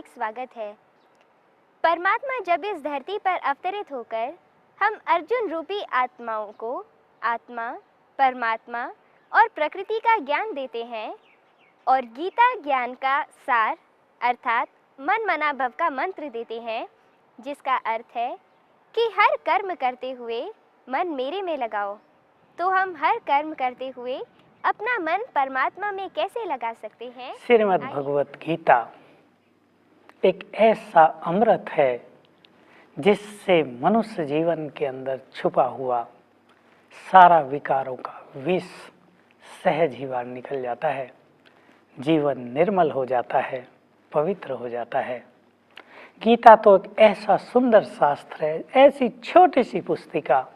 हार्दिक स्वागत है। परमात्मा जब इस धरती पर अवतरित होकर हम अर्जुन रूपी आत्माओं को आत्मा, परमात्मा और प्रकृति का ज्ञान देते हैं और गीता ज्ञान का सार अर्थात मन मना भव का मंत्र देते हैं, जिसका अर्थ है कि हर कर्म करते हुए मन मेरे में लगाओ। तो हम हर कर्म करते हुए अपना मन परमात्मा में कैसे लगा सकते हैं? श्रीमद् भगवत गीता एक ऐसा अमृत है जिससे मनुष्य जीवन के अंदर छुपा हुआ सारा विकारों का विष सहज ही बाहर निकल जाता है। जीवन निर्मल हो जाता है, पवित्र हो जाता है। गीता तो एक ऐसा सुंदर शास्त्र है, ऐसी छोटी सी पुस्तिका,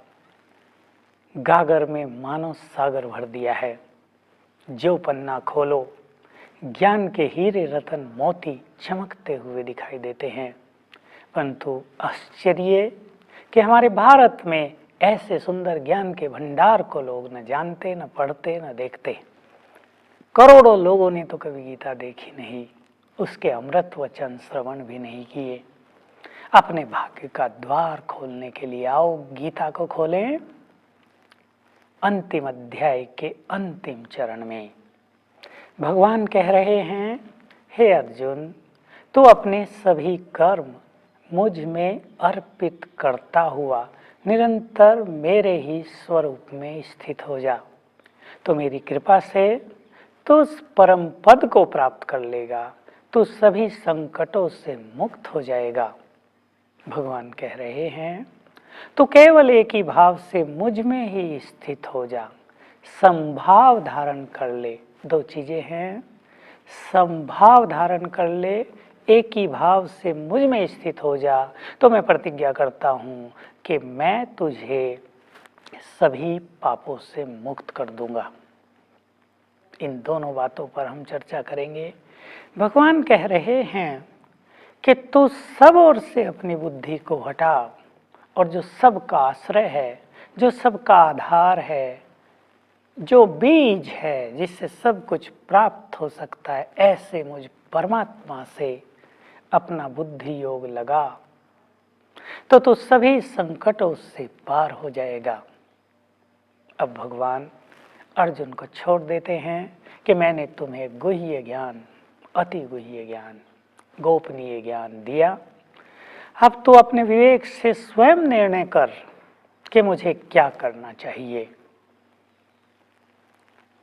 गागर में मानो सागर भर दिया है। जो पन्ना खोलो ज्ञान के हीरे रतन मोती चमकते हुए दिखाई देते हैं। परंतु आश्चर्य कि हमारे भारत में ऐसे सुंदर ज्ञान के भंडार को लोग न जानते, न पढ़ते, न देखते। करोड़ों लोगों ने तो कभी गीता देखी नहीं, उसके अमृत वचन श्रवण भी नहीं किए। अपने भाग्य का द्वार खोलने के लिए आओ, गीता को खोलें। अंतिम अध्याय के अंतिम चरण में भगवान कह रहे हैं, हे अर्जुन, तू अपने सभी कर्म मुझ में अर्पित करता हुआ निरंतर मेरे ही स्वरूप में स्थित हो जा। तो मेरी कृपा से तू उस परम पद को प्राप्त कर लेगा, तू सभी संकटों से मुक्त हो जाएगा। भगवान कह रहे हैं, तो केवल एक ही भाव से मुझ में ही स्थित हो जा, संभाव धारण कर ले। दो चीजें हैं, संभाव धारण कर ले, एक ही भाव से मुझ में स्थित हो जा। तो मैं प्रतिज्ञा करता हूं कि मैं तुझे सभी पापों से मुक्त कर दूंगा। इन दोनों बातों पर हम चर्चा करेंगे। भगवान कह रहे हैं कि तू सब ओर से अपनी बुद्धि को हटा और जो सबका आश्रय है, जो सबका आधार है, जो बीज है जिससे सब कुछ प्राप्त हो सकता है, ऐसे मुझ परमात्मा से अपना बुद्धि योग लगा तो तू सभी संकटों से पार हो जाएगा। अब भगवान अर्जुन को छोड़ देते हैं कि मैंने तुम्हें गुह्य ज्ञान, अति गुह्य ज्ञान, गोपनीय ज्ञान दिया। अब तू अपने विवेक से स्वयं निर्णय कर कि मुझे क्या करना चाहिए।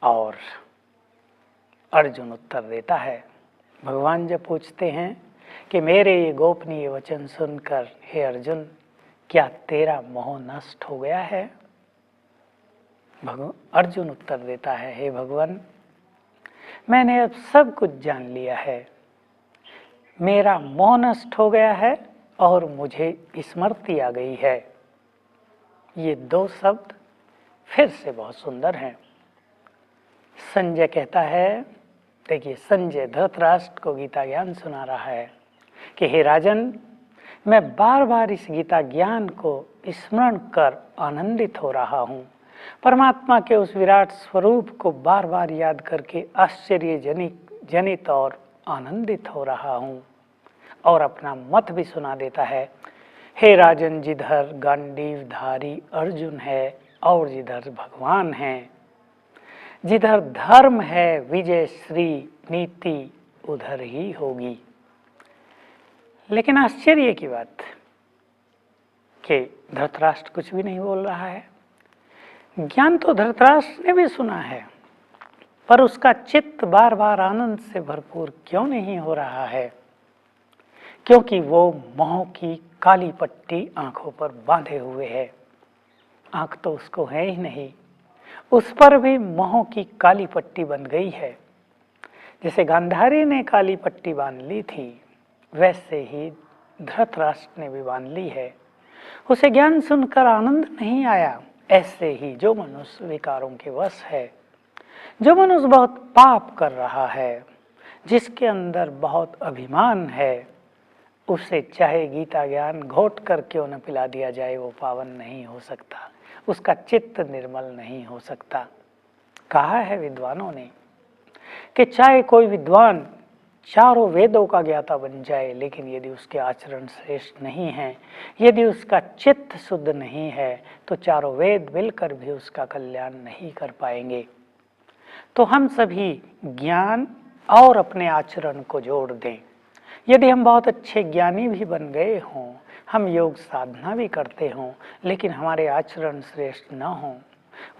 और अर्जुन उत्तर देता है। भगवान जब पूछते हैं कि मेरे ये गोपनीय वचन सुनकर हे अर्जुन, क्या तेरा मोह नष्ट हो गया है? अर्जुन उत्तर देता है, हे भगवान, मैंने अब सब कुछ जान लिया है, मेरा मोह नष्ट हो गया है और मुझे स्मृति आ गई है। ये दो शब्द फिर से बहुत सुंदर हैं। संजय कहता है, देखिए संजय धृतराष्ट्र को गीता ज्ञान सुना रहा है कि हे राजन, मैं बार बार इस गीता ज्ञान को स्मरण कर आनंदित हो रहा हूँ। परमात्मा के उस विराट स्वरूप को बार बार याद करके आश्चर्य जनित और आनंदित हो रहा हूँ। और अपना मत भी सुना देता है, हे राजन, जिधर गांडीवधारी अर्जुन है और जिधर भगवान है, जिधर धर्म है विजय श्री नीति उधर ही होगी। लेकिन आश्चर्य की बात कि धृतराष्ट्र कुछ भी नहीं बोल रहा है। ज्ञान तो धृतराष्ट्र ने भी सुना है, पर उसका चित्त बार बार आनंद से भरपूर क्यों नहीं हो रहा है? क्योंकि वो मोह की काली पट्टी आंखों पर बांधे हुए है। आंख तो उसको है ही नहीं, उस पर भी मोह की काली पट्टी बन गई है। जैसे गांधारी ने काली पट्टी बांध ली थी, वैसे ही धृतराष्ट्र ने भी बांध ली है। उसे ज्ञान सुनकर आनंद नहीं आया। ऐसे ही जो मनुष्य विकारों के वश है, जो मनुष्य बहुत पाप कर रहा है, जिसके अंदर बहुत अभिमान है, उसे चाहे गीता ज्ञान घोट कर क्यों न पिला दिया जाए, वो पावन नहीं हो सकता, उसका चित्त निर्मल नहीं हो सकता। कहा है विद्वानों ने कि चाहे कोई विद्वान चारों वेदों का ज्ञाता बन जाए, लेकिन यदि उसके आचरण श्रेष्ठ नहीं है, यदि उसका चित्त शुद्ध नहीं है, तो चारों वेद मिलकर भी उसका कल्याण नहीं कर पाएंगे। तो हम सभी ज्ञान और अपने आचरण को जोड़ दें। यदि हम बहुत अच्छे ज्ञानी भी बन गए हों, हम योग साधना भी करते हों, लेकिन हमारे आचरण श्रेष्ठ न हों,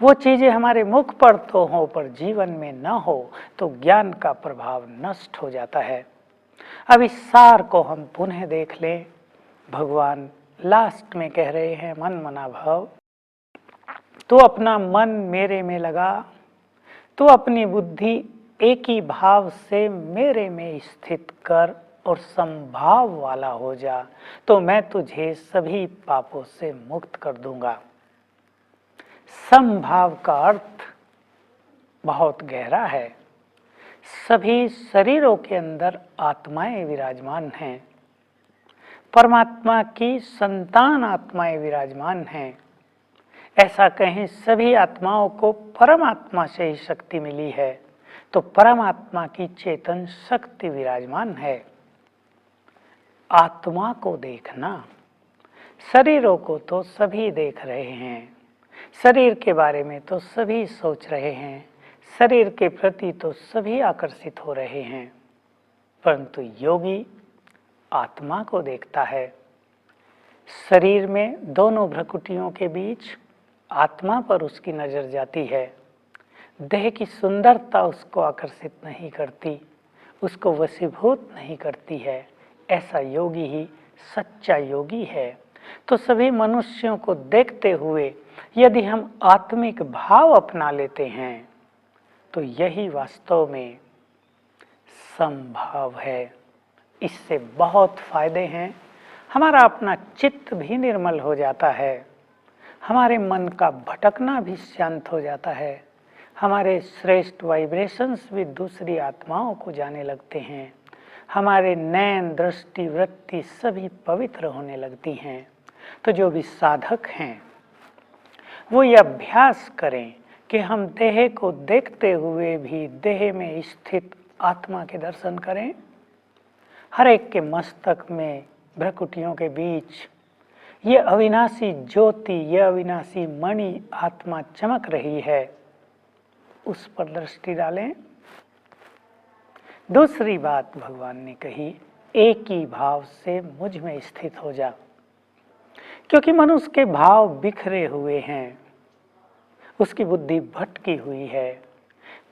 वो चीज़ें हमारे मुख पर तो हो पर जीवन में न हो, तो ज्ञान का प्रभाव नष्ट हो जाता है। अब इस सार को हम पुनः देख लें। भगवान लास्ट में कह रहे हैं, मन मना भव, तू अपना मन मेरे में लगा, तू अपनी बुद्धि एक ही भाव से मेरे में स्थित कर और संभाव वाला हो जा, तो मैं तुझे सभी पापों से मुक्त कर दूंगा। समभाव का अर्थ बहुत गहरा है। सभी शरीरों के अंदर आत्माएं विराजमान हैं, परमात्मा की संतान आत्माएं विराजमान हैं। ऐसा कहें, सभी आत्माओं को परमात्मा से ही शक्ति मिली है, तो परमात्मा की चेतन शक्ति विराजमान है। आत्मा को देखना, शरीरों को तो सभी देख रहे हैं, शरीर के बारे में तो सभी सोच रहे हैं, शरीर के प्रति तो सभी आकर्षित हो रहे हैं, परंतु योगी आत्मा को देखता है। शरीर में दोनों भ्रकुटियों के बीच आत्मा पर उसकी नजर जाती है। देह की सुंदरता उसको आकर्षित नहीं करती, उसको वशीभूत नहीं करती है। ऐसा योगी ही सच्चा योगी है। तो सभी मनुष्यों को देखते हुए यदि हम आत्मिक भाव अपना लेते हैं, तो यही वास्तव में संभाव है। इससे बहुत फायदे हैं। हमारा अपना चित्त भी निर्मल हो जाता है, हमारे मन का भटकना भी शांत हो जाता है, हमारे श्रेष्ठ वाइब्रेशंस भी दूसरी आत्माओं को जाने लगते हैं, हमारे नैन दृष्टि वृत्ति सभी पवित्र होने लगती हैं। तो जो भी साधक हैं वो ये अभ्यास करें कि हम देह को देखते हुए भी देह में स्थित आत्मा के दर्शन करें। हर एक के मस्तक में भ्रकुटियों के बीच ये अविनाशी ज्योति, ये अविनाशी मणि आत्मा चमक रही है, उस पर दृष्टि डालें। दूसरी बात भगवान ने कही, एक ही भाव से मुझ में स्थित हो जा। क्योंकि मनुष्य के भाव बिखरे हुए हैं, उसकी बुद्धि भटकी हुई है,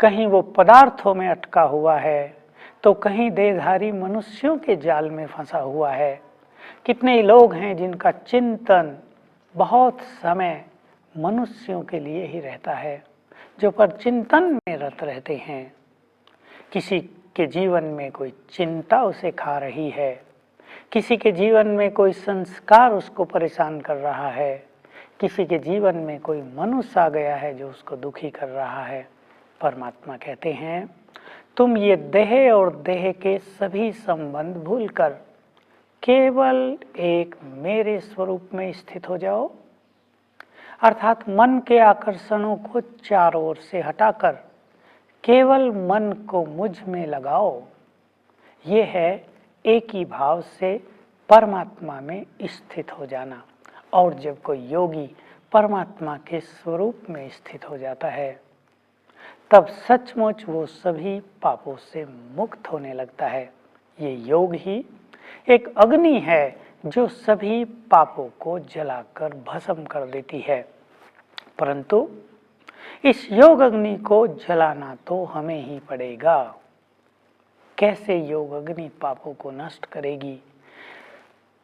कहीं वो पदार्थों में अटका हुआ है, तो कहीं देहधारी मनुष्यों के जाल में फंसा हुआ है। कितने लोग हैं जिनका चिंतन बहुत समय मनुष्यों के लिए ही रहता है, जो पर चिंतन में रत रहते हैं। किसी के जीवन में कोई चिंता उसे खा रही है, किसी के जीवन में कोई संस्कार उसको परेशान कर रहा है, किसी के जीवन में कोई मनुष्य आ गया है जो उसको दुखी कर रहा है। परमात्मा कहते हैं, तुम ये देह और देह के सभी संबंध भूलकर केवल एक मेरे स्वरूप में स्थित हो जाओ। अर्थात मन के आकर्षणों को चारों ओर से हटाकर केवल मन को मुझ में लगाओ। ये है एक ही भाव से परमात्मा में स्थित हो जाना। और जब कोई योगी परमात्मा के स्वरूप में स्थित हो जाता है, तब सचमुच वो सभी पापों से मुक्त होने लगता है। ये योग ही एक अग्नि है जो सभी पापों को जलाकर भस्म कर देती है। परंतु इस योग अग्नि को जलाना तो हमें ही पड़ेगा। कैसे योग अग्नि पापों को नष्ट करेगी?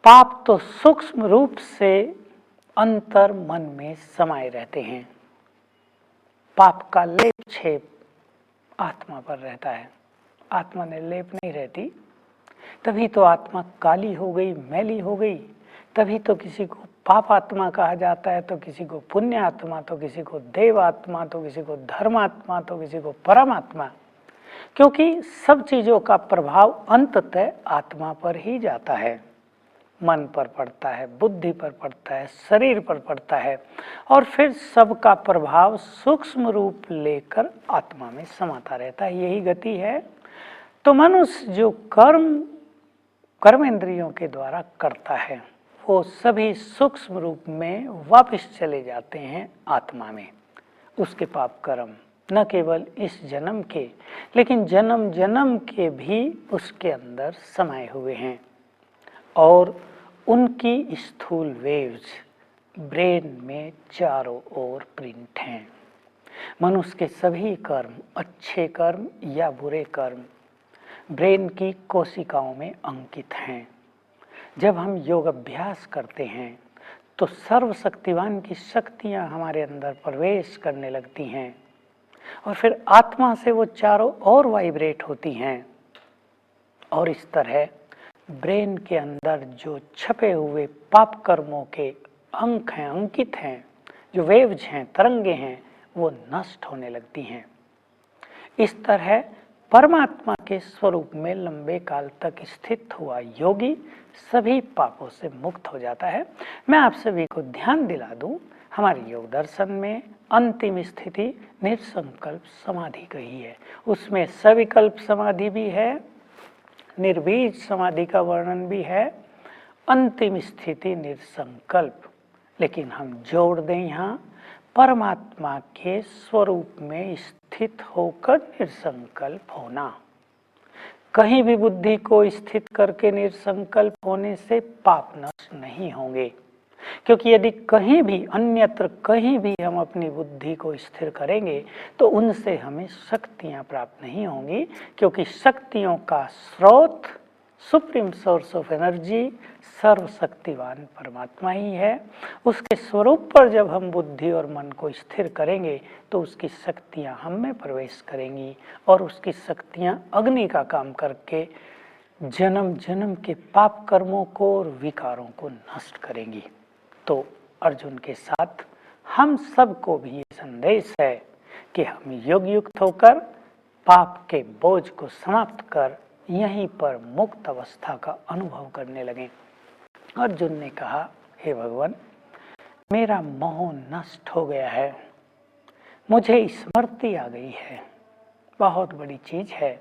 पाप तो सूक्ष्म रूप से अंतर मन में समाये रहते हैं। पाप का लेप छेप आत्मा पर रहता है, आत्मा ने लेप नहीं रहती। तभी तो आत्मा काली हो गई, मैली हो गई। तभी तो किसी को पाप आत्मा कहा जाता है, तो किसी को पुण्य आत्मा, तो किसी को देव आत्मा, तो किसी को धर्मात्मा, तो किसी को परमात्मा। क्योंकि सब चीजों का प्रभाव अंततः आत्मा पर ही जाता है। मन पर पड़ता है, बुद्धि पर पड़ता है, शरीर पर पड़ता है, और फिर सबका प्रभाव सूक्ष्म रूप लेकर आत्मा में समाता रहता है। यही गति है। तो मनुष्य जो कर्म इंद्रियों के द्वारा करता है वो सभी सूक्ष्म रूप में वापस चले जाते हैं आत्मा में। उसके पाप कर्म न केवल इस जन्म के लेकिन जन्म जन्म के भी उसके अंदर समाये हुए हैं और उनकी स्थूल वेव्स ब्रेन में चारों ओर प्रिंट हैं। मनुष्य के सभी कर्म, अच्छे कर्म या बुरे कर्म, ब्रेन की कोशिकाओं में अंकित हैं। जब हम योग अभ्यास करते हैं तो सर्वशक्तिवान की शक्तियां हमारे अंदर प्रवेश करने लगती हैं और फिर आत्मा से वो चारों ओर वाइब्रेट होती हैं और इस तरह ब्रेन के अंदर जो छपे हुए पाप कर्मों के अंक हैं, अंकित हैं, जो वेव्स हैं, तरंगे हैं, वो नष्ट होने लगती हैं। इस तरह परमात्मा के स्वरूप में लंबे काल तक स्थित हुआ योगी सभी पापों से मुक्त हो जाता है। मैं आप सभी को ध्यान दिला दूं, हमारे योग दर्शन में अंतिम स्थिति निर्संकल्प समाधि कही है। उसमें सविकल्प समाधि भी है, निर्बीज समाधि का वर्णन भी है, अंतिम स्थिति निर्संकल्प। लेकिन हम जोड़ दें यहाँ परमात्मा के स्वरूप में स्थित होकर निर्संकल्प होना। कहीं भी बुद्धि को स्थित करके निर्संकल्प होने से पाप नष्ट नहीं होंगे, क्योंकि यदि कहीं भी अन्यत्र कहीं भी हम अपनी बुद्धि को स्थिर करेंगे तो उनसे हमें शक्तियां प्राप्त नहीं होंगी, क्योंकि शक्तियों का स्रोत सुप्रीम सोर्स ऑफ एनर्जी सर्वशक्तिवान परमात्मा ही है। उसके स्वरूप पर जब हम बुद्धि और मन को स्थिर करेंगे तो उसकी शक्तियां हम में प्रवेश करेंगी और उसकी शक्तियां अग्नि का काम करके जन्म जन्म के पाप कर्मों को और विकारों को नष्ट करेंगी। तो अर्जुन के साथ हम सबको भी ये संदेश है कि हम योग युक्त होकर पाप के बोझ को समाप्त कर यहीं पर मुक्त अवस्था का अनुभव करने लगे। अर्जुन ने कहा, हे भगवान, मेरा मोह नष्ट हो गया है, मुझे स्मृति आ गई है। बहुत बड़ी चीज है।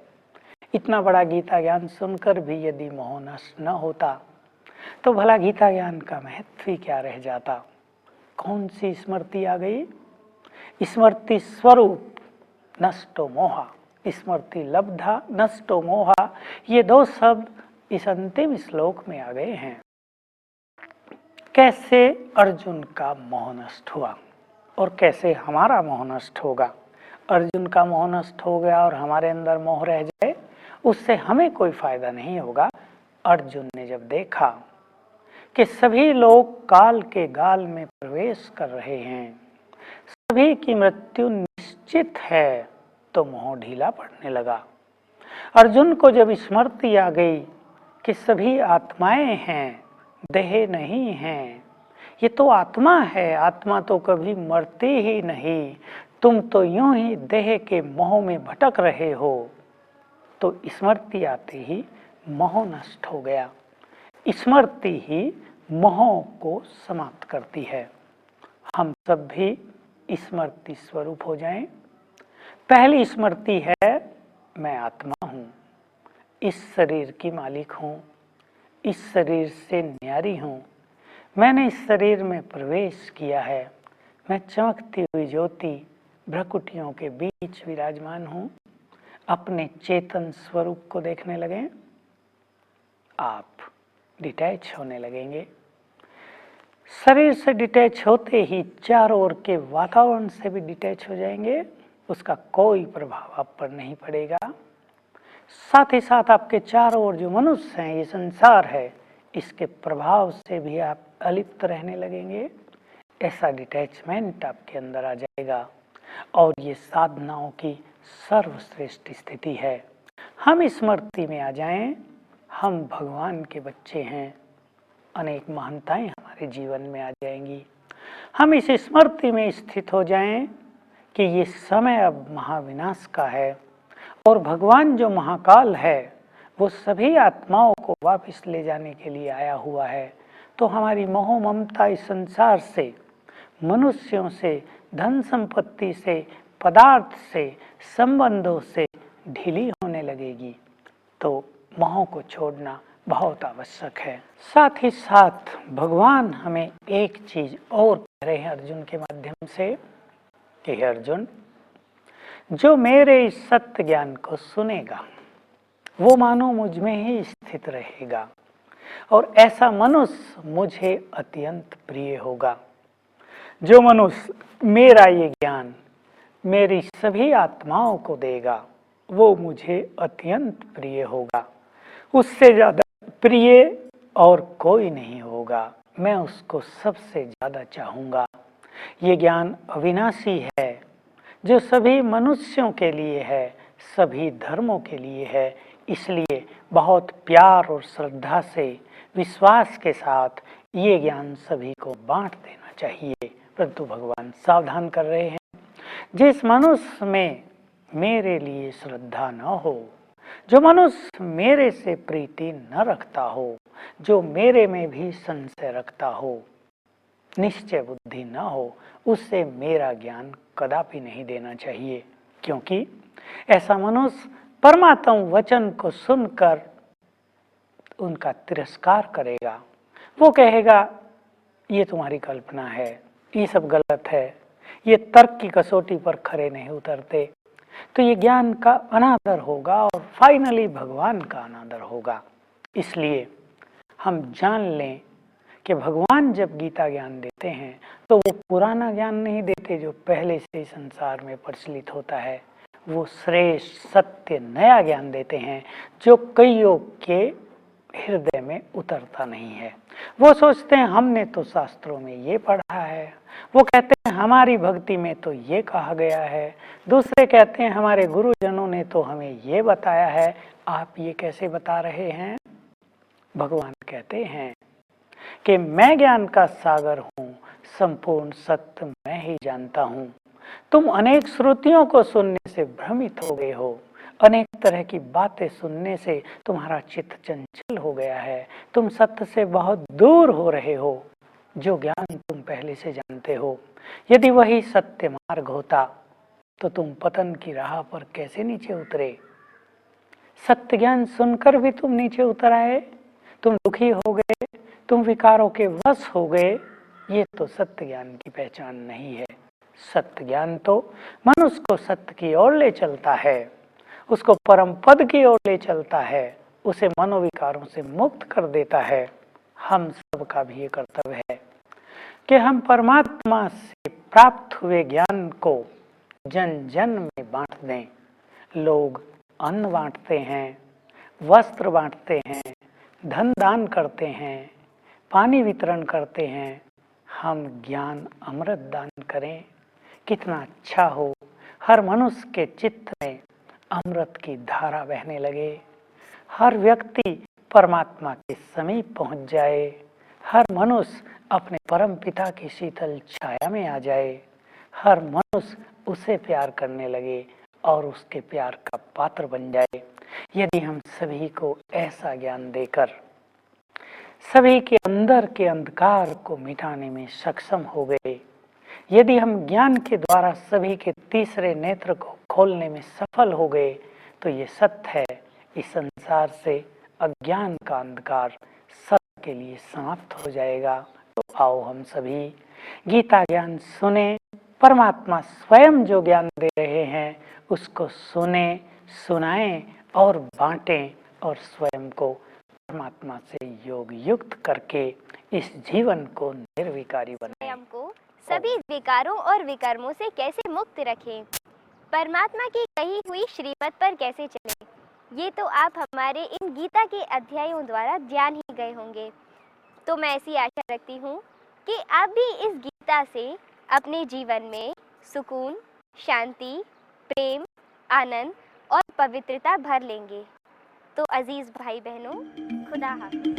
इतना बड़ा गीता ज्ञान सुनकर भी यदि मोह नष्ट न होता तो भला गीता ज्ञान का महत्व ही क्या रह जाता। कौन सी स्मृति आ गई? स्मृति स्वरूप नष्टो मोहा, स्मृति लब्धा नष्टो मोहा, ये दो शब्द इस अंतिम श्लोक में आ गए हैं। कैसे अर्जुन का मोह नष्ट हुआ और कैसे हमारा मोह नष्ट होगा। अर्जुन का मोह नष्ट हो गया और हमारे अंदर मोह रह जाए, उससे हमें कोई फायदा नहीं होगा। अर्जुन ने जब देखा कि सभी लोग काल के गाल में प्रवेश कर रहे हैं, सभी की मृत्यु निश्चित है, तो मोह ढीला पड़ने लगा। अर्जुन को जब स्मृति आ गई कि सभी आत्माएं हैं, देह नहीं हैं, ये तो आत्मा है, आत्मा तो कभी मरती ही नहीं, तुम तो यूं ही देह के मोह में भटक रहे हो, तो स्मृति आते ही मोह नष्ट हो गया। स्मृति ही मोह को समाप्त करती है। हम सब भी स्मृति स्वरूप हो जाएं। पहली स्मृति है, मैं आत्मा हूँ, इस शरीर की मालिक हूँ, इस शरीर से न्यारी हूँ, मैंने इस शरीर में प्रवेश किया है, मैं चमकती हुई ज्योति भ्रकुटियों के बीच विराजमान हूँ। अपने चेतन स्वरूप को देखने लगे, आप डिटैच होने लगेंगे। शरीर से डिटैच होते ही चारों ओर के वातावरण से भी डिटैच हो जाएंगे, उसका कोई प्रभाव आप पर नहीं पड़ेगा। साथ ही साथ आपके चारों ओर जो मनुष्य हैं, ये संसार है, इसके प्रभाव से भी आप अलिप्त रहने लगेंगे। ऐसा डिटैचमेंट आपके अंदर आ जाएगा और ये साधनाओं की सर्वश्रेष्ठ स्थिति है। हम स्मृति में आ जाएं, हम भगवान के बच्चे हैं, अनेक महानताएं हमारे जीवन में आ जाएंगी। हम इस स्मृति में स्थित हो जाएं कि ये समय अब महाविनाश का है और भगवान जो महाकाल है वो सभी आत्माओं को वापस ले जाने के लिए आया हुआ है। तो हमारी मोह ममता इस संसार से, मनुष्यों से, धन संपत्ति से, पदार्थ से, संबंधों से ढीली होने लगेगी। तो मोह को छोड़ना बहुत आवश्यक है। साथ ही साथ भगवान हमें एक चीज और कह रहे हैं अर्जुन के माध्यम से कि हे अर्जुन, जो मेरे इस सत्य ज्ञान को सुनेगा वो मानो मुझ में ही स्थित रहेगा और ऐसा मनुष्य मुझे अत्यंत प्रिय होगा। जो मनुष्य मेरा ये ज्ञान मेरी सभी आत्माओं को देगा वो मुझे अत्यंत प्रिय होगा। उससे ज्यादा प्रिय और कोई नहीं होगा। मैं उसको सबसे ज्यादा चाहूंगा। ये ज्ञान अविनाशी है जो सभी मनुष्यों के लिए है, सभी धर्मों के लिए है। इसलिए बहुत प्यार और श्रद्धा से, विश्वास के साथ ये ज्ञान सभी को बांट देना चाहिए। परंतु भगवान सावधान कर रहे हैं, जिस मनुष्य में मेरे लिए श्रद्धा न हो, जो मनुष्य मेरे से प्रीति न रखता हो, जो मेरे में भी संशय रखता हो, निश्चय बुद्धि न हो, उससे मेरा ज्ञान कदापि नहीं देना चाहिए। क्योंकि ऐसा मनुष्य परमात्मा वचन को सुनकर उनका तिरस्कार करेगा। वो कहेगा ये तुम्हारी कल्पना है, ये सब गलत है, ये तर्क की कसौटी पर खरे नहीं उतरते। तो ये ज्ञान का अनादर होगा और फाइनली भगवान का अनादर होगा। इसलिए हम जान लें कि भगवान जब गीता ज्ञान देते हैं तो वो पुराना ज्ञान नहीं देते जो पहले से संसार में प्रचलित होता है। वो श्रेष्ठ सत्य नया ज्ञान देते हैं जो कईयों के हृदय में उतरता नहीं है। वो सोचते हैं हमने तो शास्त्रों में ये पढ़ा है, वो कहते हैं हमारी भक्ति में तो ये कहा गया है, दूसरे कहते हैं हमारे गुरुजनों ने तो हमें ये बताया है, आप ये कैसे बता रहे हैं। भगवान कहते हैं कि मैं ज्ञान का सागर हूँ, संपूर्ण सत्य मैं ही जानता हूँ। तुम अनेक श्रुतियों को सुनने से भ्रमित हो गए हो, अनेक तरह की बातें सुनने से तुम्हारा चित्त चंचल हो गया है, तुम सत्य से बहुत दूर हो रहे हो। जो ज्ञान तुम पहले से जानते हो, यदि वही सत्य मार्ग होता तो तुम पतन की राह पर कैसे नीचे उतरे। सत्य ज्ञान सुनकर भी तुम नीचे उतर आए, तुम दुखी हो गए, तुम विकारों के वश हो गए। ये तो सत्य ज्ञान की पहचान नहीं है। सत्य ज्ञान तो मनुष्य को सत्य की ओर ले चलता है, उसको परम पद की ओर ले चलता है, उसे मनोविकारों से मुक्त कर देता है। हम सबका भी ये कर्तव्य है कि हम परमात्मा से प्राप्त हुए ज्ञान को जन जन में बांट दें। लोग अन्न बांटते हैं, वस्त्र बांटते हैं, धन दान करते हैं, पानी वितरण करते हैं। हम ज्ञान अमृत दान करें, कितना अच्छा हो। हर मनुष्य के चित्त में अमृत की धारा बहने लगे, हर व्यक्ति परमात्मा के समीप पहुंच जाए, हर मनुष्य अपने परम पिता की शीतल छाया में आ जाए, हर मनुष्य उसे प्यार करने लगे और उसके प्यार का पात्र बन जाए। यदि हम सभी को ऐसा ज्ञान देकर सभी के अंदर के अंधकार को मिटाने में सक्षम हो गए, यदि हम ज्ञान के द्वारा सभी के तीसरे नेत्र को खोलने में सफल हो गए, तो ये सत्य है, इस संसार से अज्ञान का अंधकार सत्य के लिए समाप्त हो जाएगा। तो आओ हम सभी गीता ज्ञान सुने, परमात्मा स्वयं जो ज्ञान दे रहे हैं उसको सुने, सुनाएं और बांटें और स्वयं को परमात्मा से योग युक्त करके इस जीवन को निर्विकारी बनाएं। हमको सभी विकारों और विकर्मों से कैसे मुक्त रखें, परमात्मा की कही हुई श्रीमत पर कैसे चलें, ये तो आप हमारे इन गीता के अध्यायों द्वारा जान ही गए होंगे। तो मैं ऐसी आशा रखती हूँ कि आप भी इस गीता से अपने जीवन में सुकून, शांति, प्रेम, आनंद और पवित्रता भर लेंगे। तो अजीज भाई बहनों, खुदा हाफ़िज़।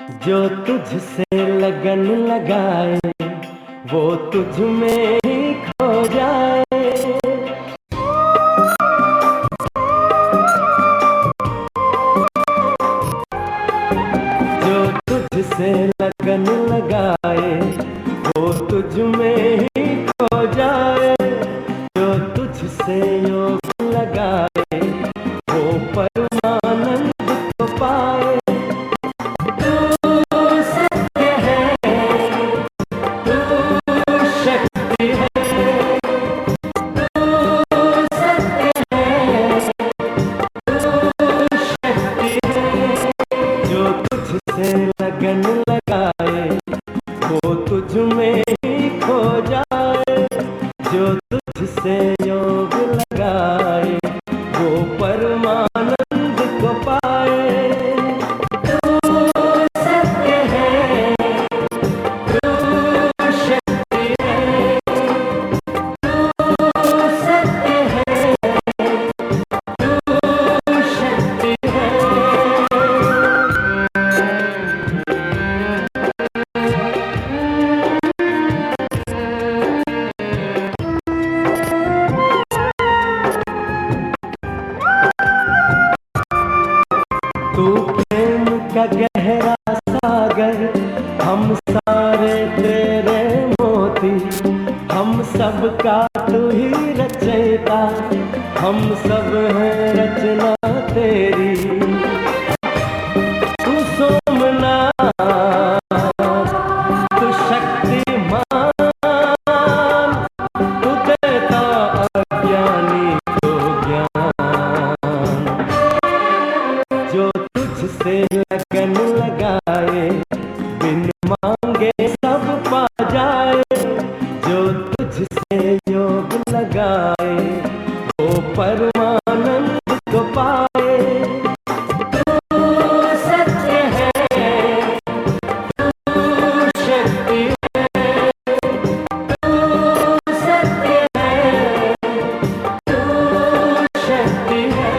जो तुझसे लगन लगाए वो तुझ में ही खो जाए। जो तुझसे लगन लगाए वो तुझ में ही खो जाए। जो तुझसे योग लगाए वो परमानंद को पाए। लगन लगाए वो तुझ में ही खो जाए। जो तुझसे योग लगाए वो परमानंद को पाए। तू सत्य है, तू शक्ति है, तू सत्य है, तू शक्ति है। तू प्रेम का गहरा सागर, हम सारे तेरे मोती। हम सब का तू ही रचयिता, हम सब हैं रचना तेरी। तू सोमनाथ, तू शक्तिमान, तू देता अज्ञानी को ज्ञान। जो तुझसे लगन लगाए बिन मांगे सब पा जाए। जो तुझसे योग लगाए वो परमानंद को पाए। तू सत्य है, तू शक्ति है, तू सत्य है, तू शक्ति है।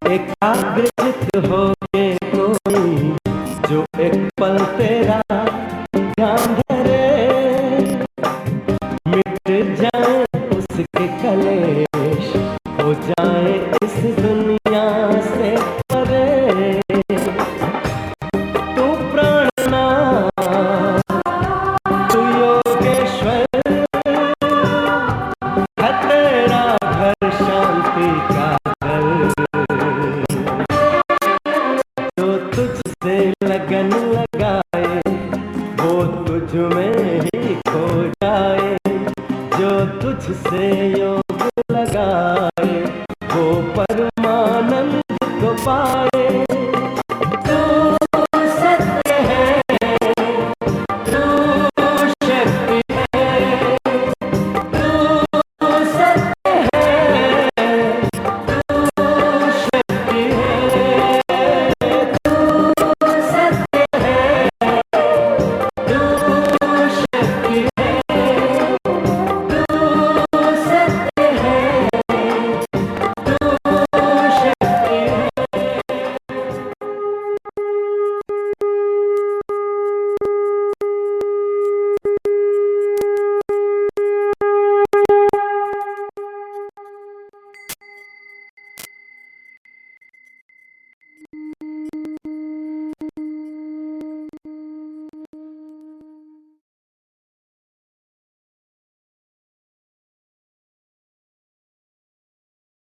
एकाग्रचित होके कोई जो एक पल तेरे